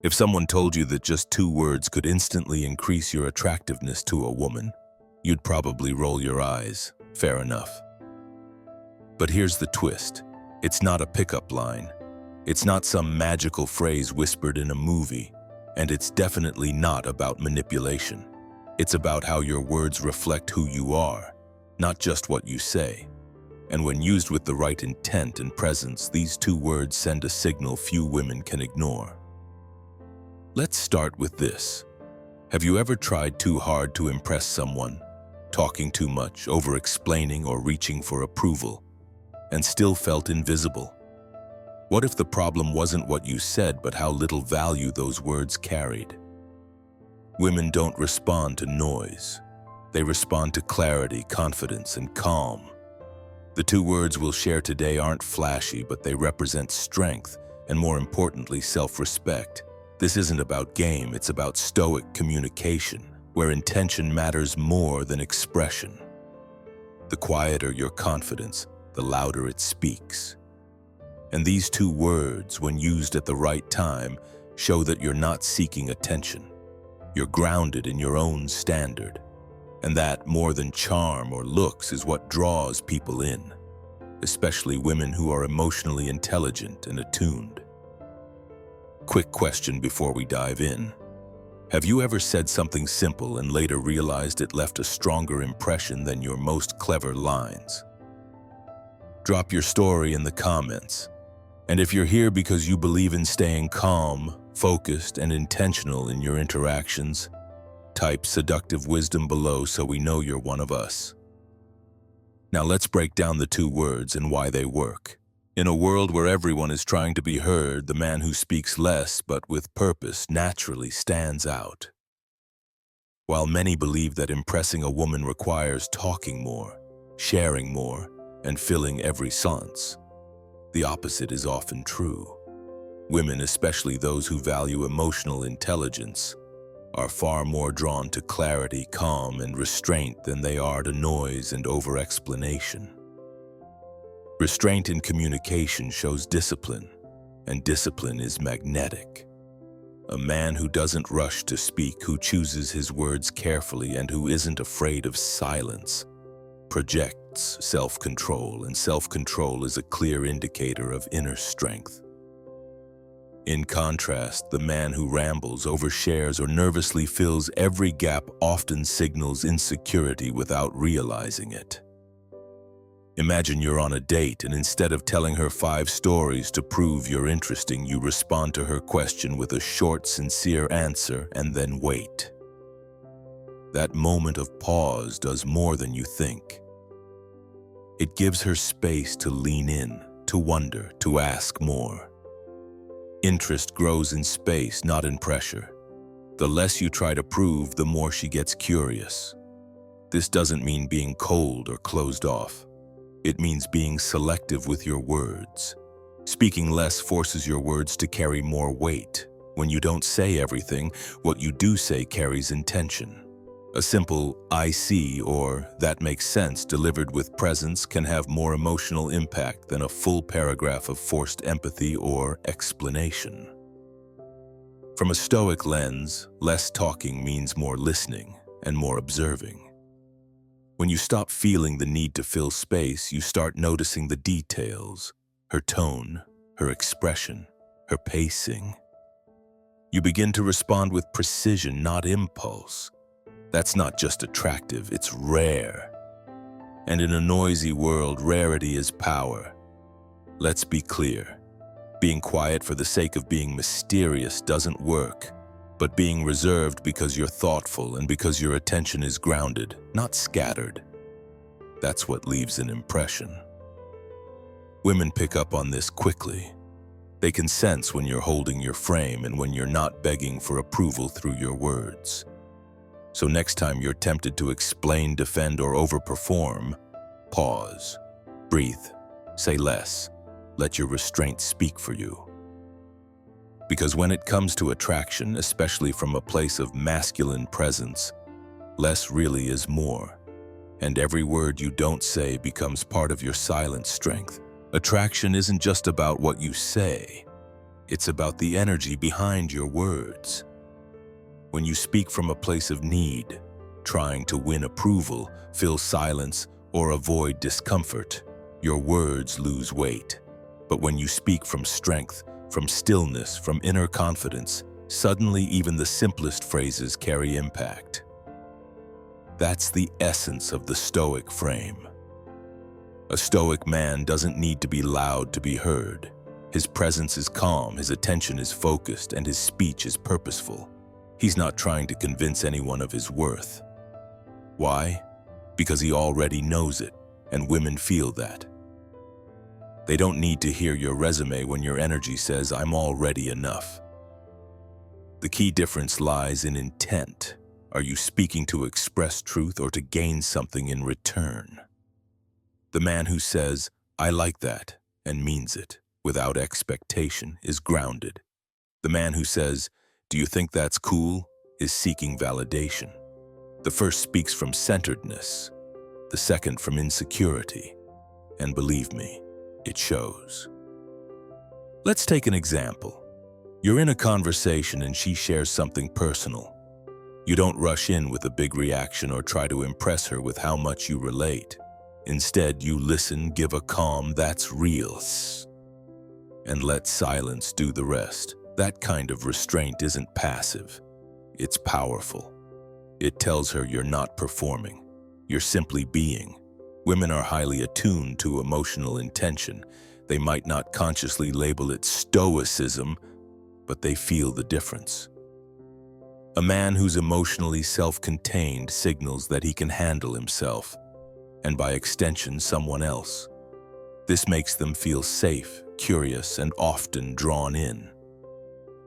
If someone told you that just 2 words could instantly increase your attractiveness to a woman, you'd probably roll your eyes. Fair enough. But here's the twist. It's not a pickup line. It's not some magical phrase whispered in a movie, and it's definitely not about manipulation. It's about how your words reflect who you are, not just what you say. And when used with the right intent and presence, these 2 words send a signal few women can ignore. Let's start with this. Have you ever tried too hard to impress someone, talking too much, over-explaining, or reaching for approval, and still felt invisible? What if the problem wasn't what you said, but how little value those words carried? Women don't respond to noise. They respond to clarity, confidence, and calm. The 2 words we'll share today aren't flashy, but they represent strength, and more importantly, self-respect. This isn't about game, it's about Stoic communication, where intention matters more than expression. The quieter your confidence, the louder it speaks. And these 2 words, when used at the right time, show that you're not seeking attention. You're grounded in your own standard. And that, more than charm or looks, is what draws people in, especially women who are emotionally intelligent and attuned. Quick question before we dive in. Have you ever said something simple and later realized it left a stronger impression than your most clever lines? Drop your story in the comments. And if you're here because you believe in staying calm, focused, and intentional in your interactions, type seductive wisdom below so we know you're one of us. Now let's break down the 2 words and why they work. In a world where everyone is trying to be heard, the man who speaks less but with purpose naturally stands out. While many believe that impressing a woman requires talking more, sharing more, and filling every silence, the opposite is often true. Women, especially those who value emotional intelligence, are far more drawn to clarity, calm, and restraint than they are to noise and over-explanation. Restraint in communication shows discipline, and discipline is magnetic. A man who doesn't rush to speak, who chooses his words carefully, and who isn't afraid of silence, projects self-control, and self-control is a clear indicator of inner strength. In contrast, the man who rambles, overshares, or nervously fills every gap often signals insecurity without realizing it. Imagine you're on a date, and instead of telling her 5 stories to prove you're interesting, you respond to her question with a short, sincere answer and then wait. That moment of pause does more than you think. It gives her space to lean in, to wonder, to ask more. Interest grows in space, not in pressure. The less you try to prove, the more she gets curious. This doesn't mean being cold or closed off. It means being selective with your words. Speaking less forces your words to carry more weight. When you don't say everything, what you do say carries intention. A simple "I see" or "that makes sense" delivered with presence can have more emotional impact than a full paragraph of forced empathy or explanation. From a Stoic lens, less talking means more listening and more observing. When you stop feeling the need to fill space, you start noticing the details, her tone, her expression, her pacing. You begin to respond with precision, not impulse. That's not just attractive, it's rare. And in a noisy world, rarity is power. Let's be clear. Being quiet for the sake of being mysterious doesn't work, but being reserved because you're thoughtful and because your attention is grounded, not scattered, that's what leaves an impression. Women pick up on this quickly. They can sense when you're holding your frame and when you're not begging for approval through your words. So next time you're tempted to explain, defend, or overperform, pause, breathe, say less, let your restraint speak for you. Because when it comes to attraction, especially from a place of masculine presence, less really is more. And every word you don't say becomes part of your silent strength. Attraction isn't just about what you say. It's about the energy behind your words. When you speak from a place of need, trying to win approval, fill silence, or avoid discomfort, your words lose weight. But when you speak from strength, from stillness, from inner confidence, suddenly even the simplest phrases carry impact. That's the essence of the Stoic frame. A Stoic man doesn't need to be loud to be heard. His presence is calm, his attention is focused, and his speech is purposeful. He's not trying to convince anyone of his worth. Why? Because he already knows it, and women feel that. They don't need to hear your resume when your energy says, "I'm already enough." The key difference lies in intent. Are you speaking to express truth or to gain something in return? The man who says, "I like that," and means it, without expectation, is grounded. The man who says, "Do you think that's cool?" is seeking validation. The first speaks from centeredness, the second from insecurity. And believe me, it shows. Let's take an example. You're in a conversation and she shares something personal. You don't rush in with a big reaction or try to impress her with how much you relate. Instead, you listen, give a calm, "That's real," and let silence do the rest. That kind of restraint isn't passive. It's powerful. It tells her you're not performing. You're simply being. Women are highly attuned to emotional intention. They might not consciously label it Stoicism, but they feel the difference. A man who's emotionally self-contained signals that he can handle himself, and by extension, someone else. This makes them feel safe, curious, and often drawn in.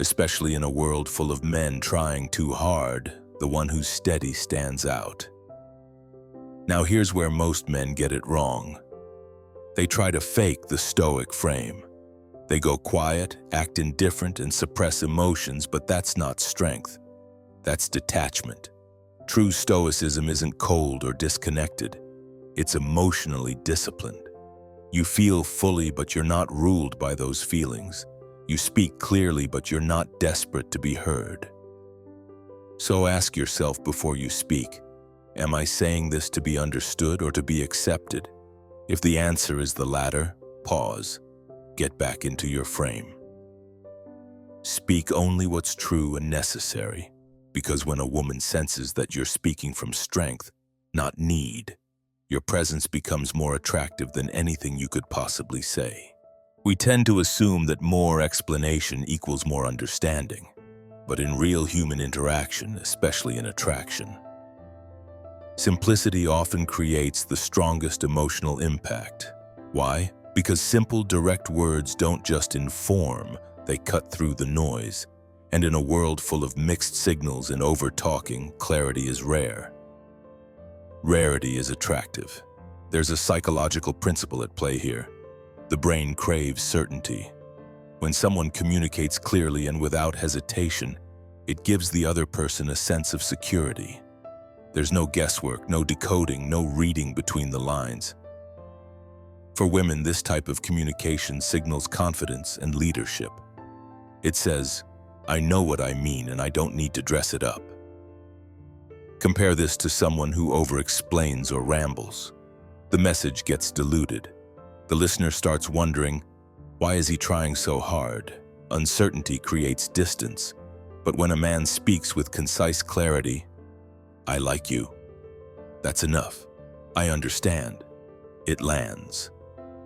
Especially in a world full of men trying too hard, the one who's steady stands out. Now here's where most men get it wrong. They try to fake the Stoic frame. They go quiet, act indifferent, and suppress emotions, but that's not strength. That's detachment. True Stoicism isn't cold or disconnected. It's emotionally disciplined. You feel fully, but you're not ruled by those feelings. You speak clearly, but you're not desperate to be heard. So ask yourself before you speak, am I saying this to be understood or to be accepted? If the answer is the latter, pause. Get back into your frame. Speak only what's true and necessary, because when a woman senses that you're speaking from strength, not need, your presence becomes more attractive than anything you could possibly say. We tend to assume that more explanation equals more understanding, but in real human interaction, especially in attraction, simplicity often creates the strongest emotional impact. Why? Because simple, direct words don't just inform, they cut through the noise. And in a world full of mixed signals and over-talking, clarity is rare. Rarity is attractive. There's a psychological principle at play here. The brain craves certainty. When someone communicates clearly and without hesitation, it gives the other person a sense of security. There's no guesswork, no decoding, no reading between the lines. For women, this type of communication signals confidence and leadership. It says, "I know what I mean and I don't need to dress it up." Compare this to someone who over-explains or rambles. The message gets diluted. The listener starts wondering, why is he trying so hard? Uncertainty creates distance. But when a man speaks with concise clarity, "I like you," that's enough. "I understand," it lands.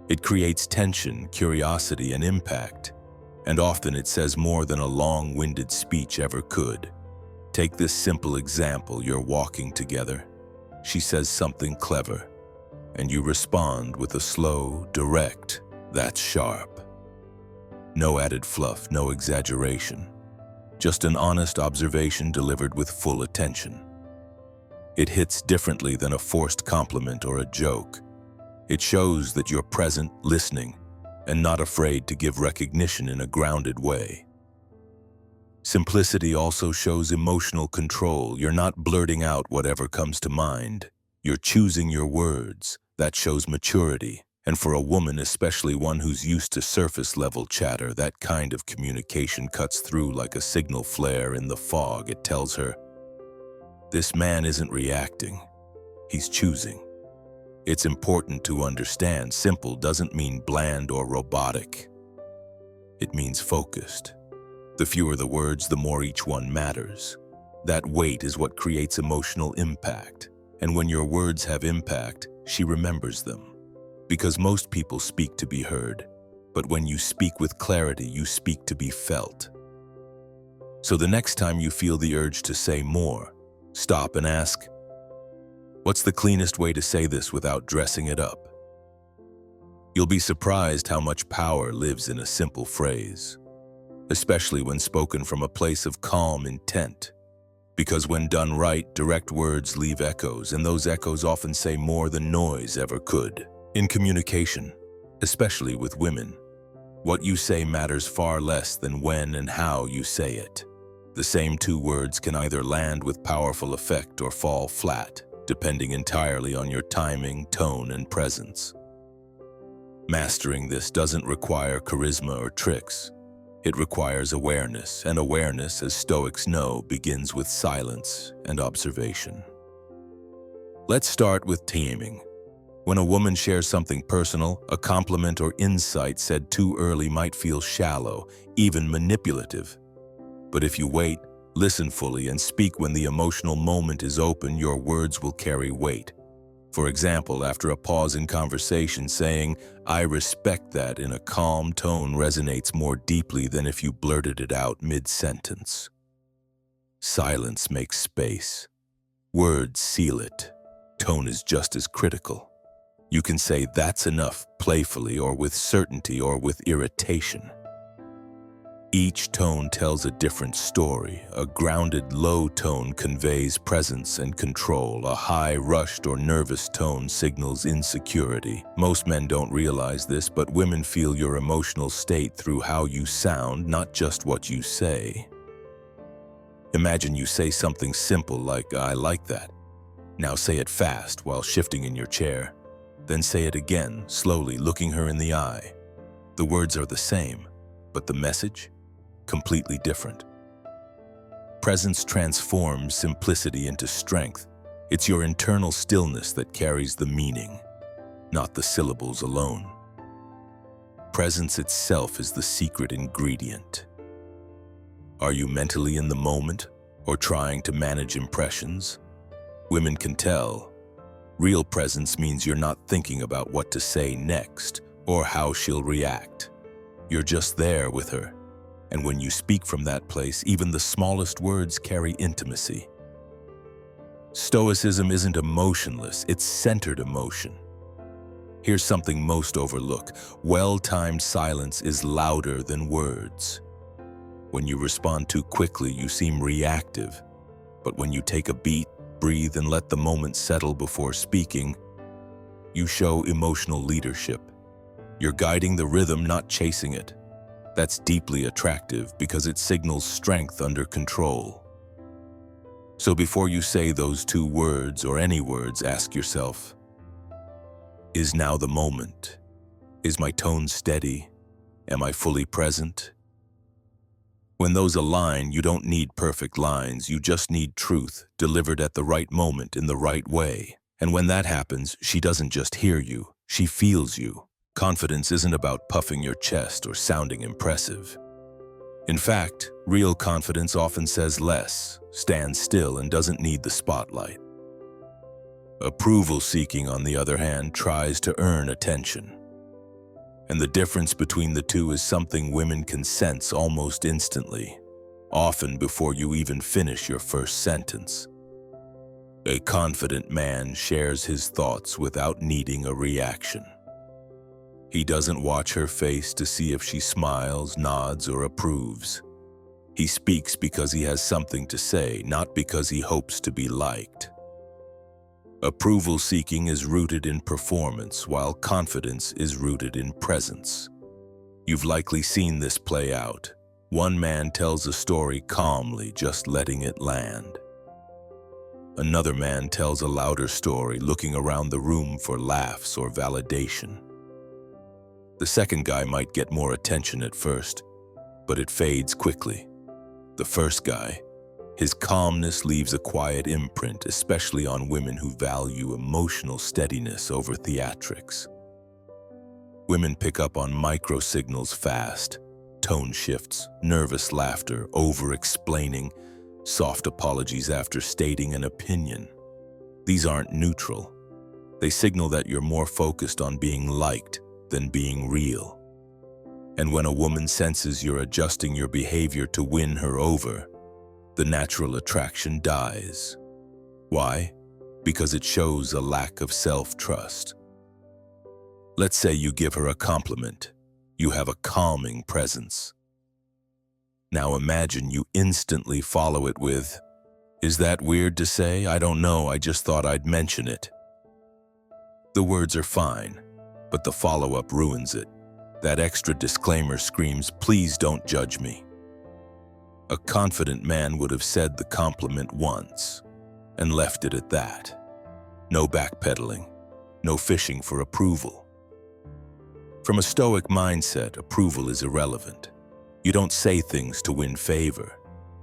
It creates tension, curiosity, and impact. And often it says more than a long-winded speech ever could. Take this simple example, you're walking together. She says something clever, and you respond with a slow, direct, "That's sharp." No added fluff, no exaggeration. Just an honest observation delivered with full attention. It hits differently than a forced compliment or a joke. It shows that you're present, listening, and not afraid to give recognition in a grounded way. Simplicity also shows emotional control. You're not blurting out whatever comes to mind. You're choosing your words. That shows maturity, And for a woman, especially one who's used to surface-level chatter, that kind of communication cuts through like a signal flare in the fog. It tells her, this man isn't reacting, he's choosing. It's important to understand simple doesn't mean bland or robotic. It means focused. The fewer the words, the more each one matters. That weight is what creates emotional impact. And when your words have impact, she remembers them. Because most people speak to be heard, but when you speak with clarity, you speak to be felt. So the next time you feel the urge to say more, stop and ask, what's the cleanest way to say this without dressing it up? You'll be surprised how much power lives in a simple phrase, especially when spoken from a place of calm intent. Because when done right, direct words leave echoes, and those echoes often say more than noise ever could. In communication, especially with women, what you say matters far less than when and how you say it. The same two words can either land with powerful effect or fall flat, depending entirely on your timing, tone, and presence. Mastering this doesn't require charisma or tricks. It requires awareness, and awareness, as Stoics know, begins with silence and observation. Let's start with taming. When a woman shares something personal, a compliment or insight said too early might feel shallow, even manipulative. But if you wait, listen fully, and speak when the emotional moment is open, your words will carry weight. For example, after a pause in conversation, saying, "I respect that," in a calm tone resonates more deeply than if you blurted it out mid-sentence. Silence makes space. Words seal it. Tone is just as critical. You can say "that's enough" playfully, or with certainty, or with irritation. Each tone tells a different story. A grounded, low tone conveys presence and control. A high, rushed, or nervous tone signals insecurity. Most men don't realize this, but women feel your emotional state through how you sound, not just what you say. Imagine you say something simple like, "I like that." Now say it fast while shifting in your chair. Then say it again, slowly, looking her in the eye. The words are the same, but the message? Completely different. Presence transforms simplicity into strength. It's your internal stillness that carries the meaning, not the syllables alone. Presence itself is the secret ingredient. Are you mentally in the moment or trying to manage impressions? Women can tell. Real presence means you're not thinking about what to say next or how she'll react. You're just there with her. And when you speak from that place, even the smallest words carry intimacy. Stoicism isn't emotionless, it's centered emotion. Here's something most overlook. Well-timed silence is louder than words. When you respond too quickly, you seem reactive. But when you take a beat, breathe, and let the moment settle before speaking, you show emotional leadership. You're guiding the rhythm, not chasing it. That's deeply attractive because it signals strength under control. So before you say those two words or any words, ask yourself, is now the moment? Is my tone steady? Am I fully present? When those align, you don't need perfect lines, you just need truth delivered at the right moment in the right way. And when that happens, she doesn't just hear you, she feels you. Confidence isn't about puffing your chest or sounding impressive. In fact, real confidence often says less, stands still, and doesn't need the spotlight. Approval seeking, on the other hand, tries to earn attention. And the difference between the two is something women can sense almost instantly, often before you even finish your first sentence. A confident man shares his thoughts without needing a reaction. He doesn't watch her face to see if she smiles, nods, or approves. He speaks because he has something to say, not because he hopes to be liked. Approval seeking is rooted in performance, while confidence is rooted in presence. You've likely seen this play out. One man tells a story calmly, just letting it land. Another man tells a louder story, looking around the room for laughs or validation. The second guy might get more attention at first, but it fades quickly. The first guy, his calmness leaves a quiet imprint, especially on women who value emotional steadiness over theatrics. Women pick up on micro-signals fast: tone shifts, nervous laughter, over-explaining, soft apologies after stating an opinion. These aren't neutral. They signal that you're more focused on being liked than being real. And when a woman senses you're adjusting your behavior to win her over, the natural attraction dies. Why? Because it shows a lack of self-trust. Let's say you give her a compliment. You have a calming presence. Now imagine you instantly follow it with, "Is that weird to say? I don't know, I just thought I'd mention it." The words are fine, but the follow-up ruins it. That extra disclaimer screams, "Please don't judge me." A confident man would have said the compliment once and left it at that. No backpedaling, no fishing for approval. From a Stoic mindset, approval is irrelevant. You don't say things to win favor.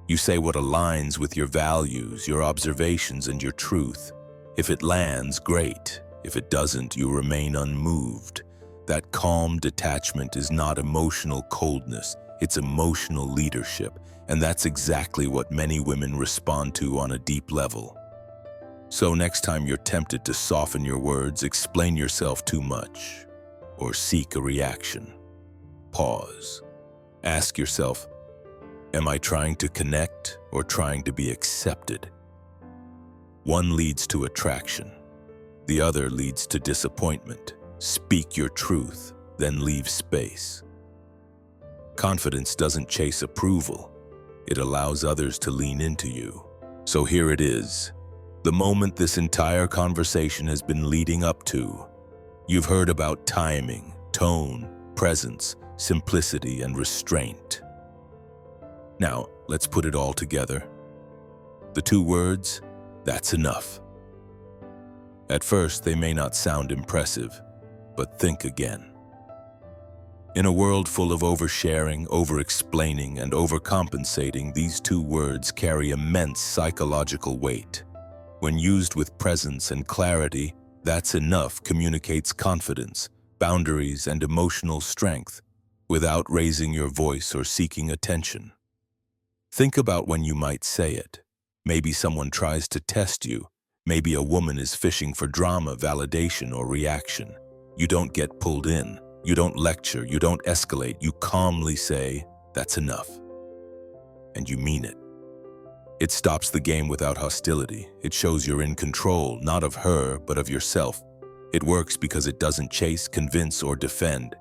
You say what aligns with your values, your observations, and your truth. If it lands, great. If it doesn't, you remain unmoved. That calm detachment is not emotional coldness, it's emotional leadership, and that's exactly what many women respond to on a deep level. So next time you're tempted to soften your words, explain yourself too much, or seek a reaction, pause. Ask yourself, am I trying to connect or trying to be accepted? One leads to attraction. The other leads to disappointment. Speak your truth, then leave space. Confidence doesn't chase approval. It allows others to lean into you. So here it is, the moment this entire conversation has been leading up to. You've heard about timing, tone, presence, simplicity, and restraint. Now, let's put it all together. The two words, that's enough. At first, they may not sound impressive, but think again. In a world full of oversharing, over-explaining, and overcompensating, these two words carry immense psychological weight. When used with presence and clarity, that's enough communicates confidence, boundaries, and emotional strength without raising your voice or seeking attention. Think about when you might say it. Maybe someone tries to test you. Maybe a woman is fishing for drama, validation, or reaction. You don't get pulled in. You don't lecture. You don't escalate. You calmly say, "That's enough." And you mean it. It stops the game without hostility. It shows you're in control, not of her, but of yourself. It works because it doesn't chase, convince, or defend.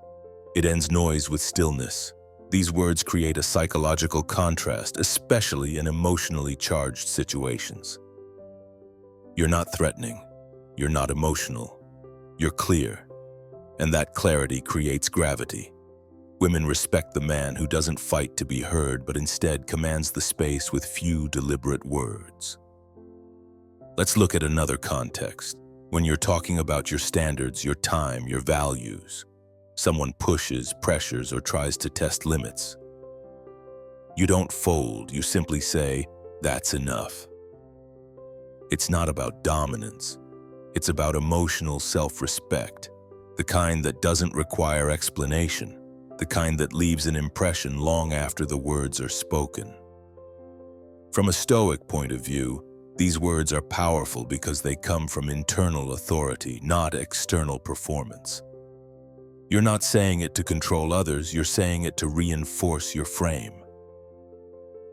It ends noise with stillness. These words create a psychological contrast, especially in emotionally charged situations. You're not threatening. You're not emotional. You're clear. And that clarity creates gravity. Women respect the man who doesn't fight to be heard, but instead commands the space with few deliberate words. Let's look at another context. When you're talking about your standards, your time, your values, someone pushes, pressures, or tries to test limits. You don't fold, you simply say, "That's enough." It's not about dominance. It's about emotional self-respect, the kind that doesn't require explanation, the kind that leaves an impression long after the words are spoken. From a Stoic point of view, these words are powerful because they come from internal authority, not external performance. You're not saying it to control others, you're saying it to reinforce your frame.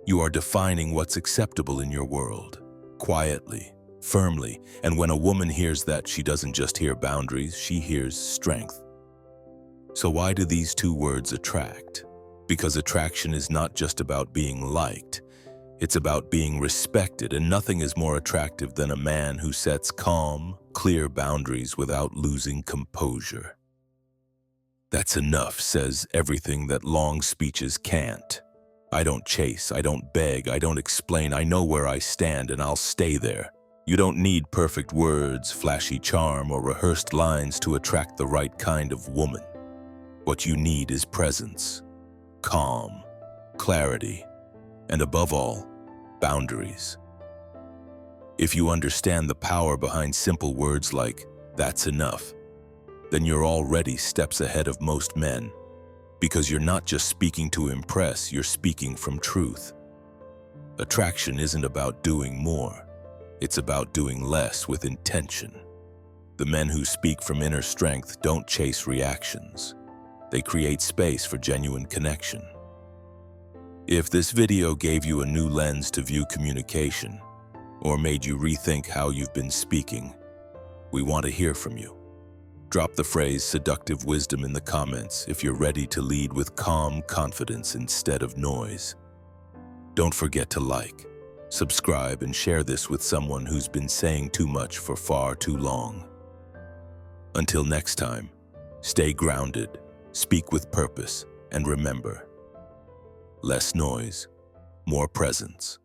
You are defining what's acceptable in your world, quietly, firmly, and when a woman hears that, she doesn't just hear boundaries, she hears strength. So why do these two words attract? Because attraction is not just about being liked, it's about being respected, and nothing is more attractive than a man who sets calm, clear boundaries without losing composure. "That's enough" says everything that long speeches can't. I don't chase, I don't beg, I don't explain, I know where I stand and I'll stay there. You don't need perfect words, flashy charm, or rehearsed lines to attract the right kind of woman. What you need is presence, calm, clarity, and above all, boundaries. If you understand the power behind simple words like, "That's enough," then you're already steps ahead of most men, because you're not just speaking to impress, you're speaking from truth. Attraction isn't about doing more, it's about doing less with intention. The men who speak from inner strength don't chase reactions. They create space for genuine connection. If this video gave you a new lens to view communication, or made you rethink how you've been speaking, we want to hear from you. Drop the phrase "seductive wisdom" in the comments if you're ready to lead with calm confidence instead of noise. Don't forget to like, subscribe, and share this with someone who's been saying too much for far too long. Until next time, stay grounded, speak with purpose, and remember, less noise, more presence.